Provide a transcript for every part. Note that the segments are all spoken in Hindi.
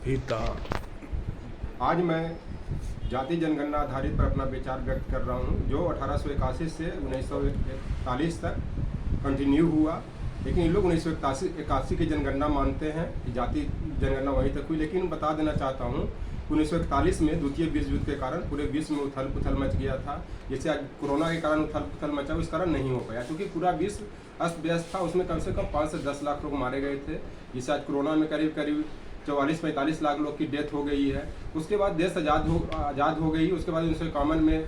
फीता। आज मैं जाति जनगणना आधारित पर अपना विचार व्यक्त कर रहा हूँ, जो 1881 से 1941 तक कंटिन्यू हुआ। लेकिन इन लोग 1981 की जनगणना मानते हैं कि जाति जनगणना वहीं तक हुई। लेकिन बता देना चाहता हूँ 1941 में द्वितीय विश्व युद्ध के कारण पूरे विश्व में उथल पुथल मच गया था। जैसे आज कोरोना के कारण उथल पुथल मचा, इस कारण नहीं हो पाया, क्योंकि पूरा विश्व अस्त व्यस्त था। उसमें कम से कम 5 से 10 लाख लोग मारे गए थे। जिससे आज कोरोना में करीब करीब 44-45 लाख लोग की डेथ हो गई है। उसके बाद देश आज़ाद हो गई। उसके बाद 1951 में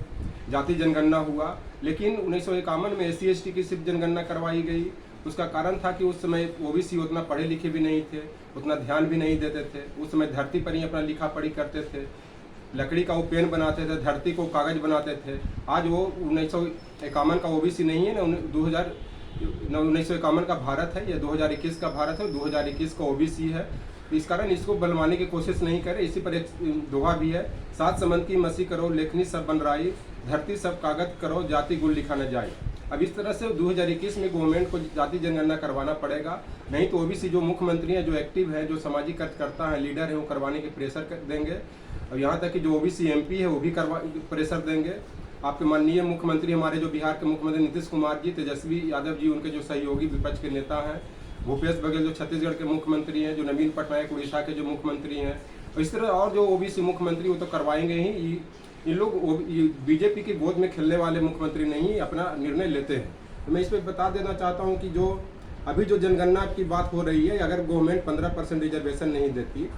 जाति जनगणना हुआ। लेकिन 1951 में SC/ST की सिर्फ जनगणना करवाई गई। उसका कारण था कि उस समय OBC उतना पढ़े लिखे भी नहीं थे, उतना ध्यान भी नहीं देते थे। उस समय धरती पर ही अपना लिखा पढ़ी करते थे, लकड़ी का वो पेन बनाते थे, धरती को कागज बनाते थे। आज वो 1951 का OBC नहीं है ना, 1951 का भारत है, या 2021 का भारत है, 2021 का OBC है। इस कारण इसको बलवाने की कोशिश नहीं करे। इसी पर एक दोहा भी है, 7 समंत की मसी करो, लेखनी सब बन राई, धरती सब कागज करो, जाति गुण लिखा न जाए। अब इस तरह से 2021 में गवर्नमेंट को जाति जनगणना करवाना पड़ेगा, नहीं तो OBC जो मुख्यमंत्री हैं, जो एक्टिव हैं, जो सामाजिक कार्यकर्ता हैं, लीडर हैं, वो करवाने के प्रेशर देंगे। और यहाँ तक कि जो OBC MP है वो भी प्रेशर देंगे। आपके माननीय मुख्यमंत्री, हमारे जो बिहार के मुख्यमंत्री नीतीश कुमार जी, तेजस्वी यादव जी, उनके जो सहयोगी विपक्ष के नेता हैं, भूपेश बघेल जो छत्तीसगढ़ के मुख्यमंत्री हैं, जो नवीन पटनायक उड़ीसा के जो मुख्यमंत्री हैं, इस तरह और जो OBC मुख्यमंत्री वो तो करवाएंगे ही। इन लोग BJP की गोद में खेलने वाले मुख्यमंत्री नहीं, अपना निर्णय लेते हैं। तो मैं इस पर बता देना चाहता हूँ कि जो अभी जो जनगणना की बात हो रही है, अगर गवर्नमेंट 15% रिजर्वेशन नहीं देती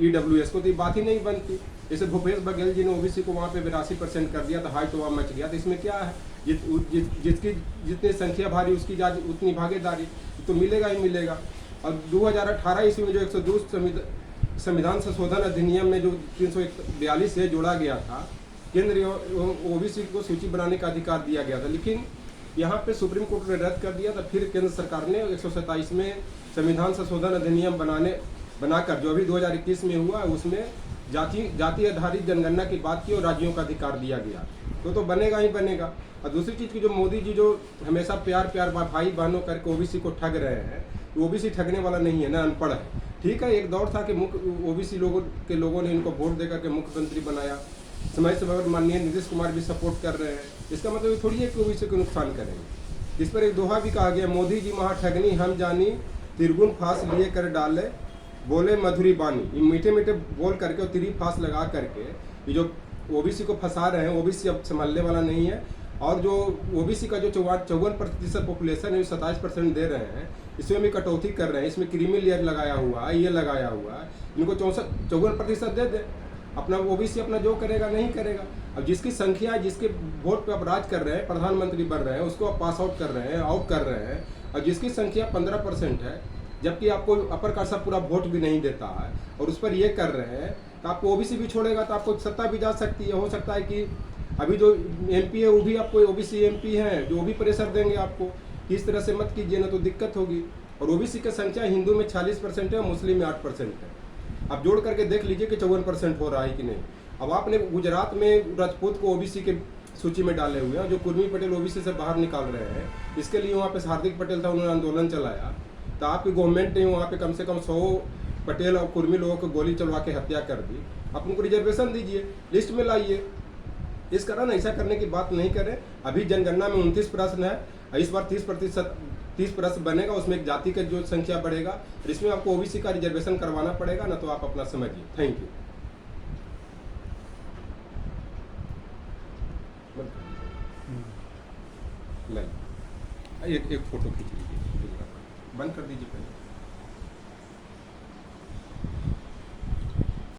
EWS को, तो ये बात ही नहीं बनती। जैसे भूपेश बघेल जी ने OBC को वहाँ पे 82% कर दिया, तो हाई तो मच गया। तो इसमें क्या है, जिसकी जितनी संख्या भारी उसकी उतनी भागीदारी तो मिलेगा ही मिलेगा। और 2018 ईस्वी में जो 102 संविधान संशोधन अधिनियम में जो 342 से जोड़ा गया था, केंद्र OBC को सूची बनाने का अधिकार दिया गया था। लेकिन यहाँ पे सुप्रीम कोर्ट ने रद्द कर दिया था। फिर केंद्र सरकार ने 127 में संविधान संशोधन अधिनियम बनाकर जो अभी 2021 में हुआ, उसमें जाति आधारित जनगणना की बात की और राज्यों का अधिकार दिया गया। तो बनेगा ही बनेगा। और दूसरी चीज़ की जो मोदी जी जो हमेशा प्यार भाई बहनों करके OBC को ठग रहे हैं, OBC ठगने वाला नहीं है ना, अनपढ़ है। ठीक है, एक दौर था कि OBC लोगों ने इनको वोट देकर के मुख्यमंत्री बनाया। समय पर माननीय नीतीश कुमार भी सपोर्ट कर रहे हैं। इसका मतलब ये थोड़ी है कि OBC को नुकसान करेंगे। इस पर एक दोहा भी कहा गया, मोदी जी महा ठगनी हम जानी, तिरगुन फांस लिए कर डाले, बोले मधुरी बानी। ये मीठे मीठे बोल करके और तिरी फांस लगा करके ये जो OBC को फंसा रहे हैं, OBC अब संभालने वाला नहीं है। और जो OBC का जो 54% पॉपुलेशन है, 27% दे रहे हैं, इसमें भी कटौती कर रहे हैं। इसमें क्रीमी लेयर लगाया हुआ है, ये लगाया हुआ है। इनको 54% दे दे, अपना OBC अपना जो करेगा नहीं करेगा। अब जिसकी संख्या, जिसके वोट पे आप राज कर रहे हैं, प्रधानमंत्री बन रहे हैं, उसको आप पास आउट कर रहे हैं, आउट कर रहे हैं। और जिसकी संख्या 15% है, जबकि आपको अपर कास्ट का पूरा वोट भी नहीं देता है, और उस पर ये कर रहे हैं, तो आपको OBC भी छोड़ेगा तो आपको सत्ता भी जा सकती है। हो सकता है कि अभी जो MP है वो भी आपको OBC MP हैं, जो भी प्रेशर देंगे आपको। इस तरह से मत कीजिए, ना तो दिक्कत होगी। और OBC की संख्या हिंदू में 40% है, मुस्लिम में 8% है। आप जोड़ करके देख लीजिए कि 54% हो रहा है कि नहीं। अब आपने गुजरात में राजपूत को OBC के सूची में डाले हुए हैं, जो कुर्मी पटेल OBC से बाहर निकाल रहे हैं। इसके लिए वहाँ पे हार्दिक पटेल था, उन्होंने आंदोलन चलाया। तो आपकी गवर्नमेंट ने वहाँ पे कम से कम 100 पटेल और कुर्मी लोगों को गोली चलवा के हत्या कर दी। आप उनको रिजर्वेशन दीजिए, लिस्ट में लाइए। इस कारण ऐसा करने की बात नहीं करें। अभी जनगणना में 29 प्रश्न है, इस बार 30 प्रश्न बनेगा, उसमें एक जाति का जो संख्या बढ़ेगा। इसमें आपको OBC का रिजर्वेशन करवाना पड़ेगा, ना तो आप अपना समझिए। Thank you. एक फोटो खींच लीजिए, बंद कर दीजिए पहले।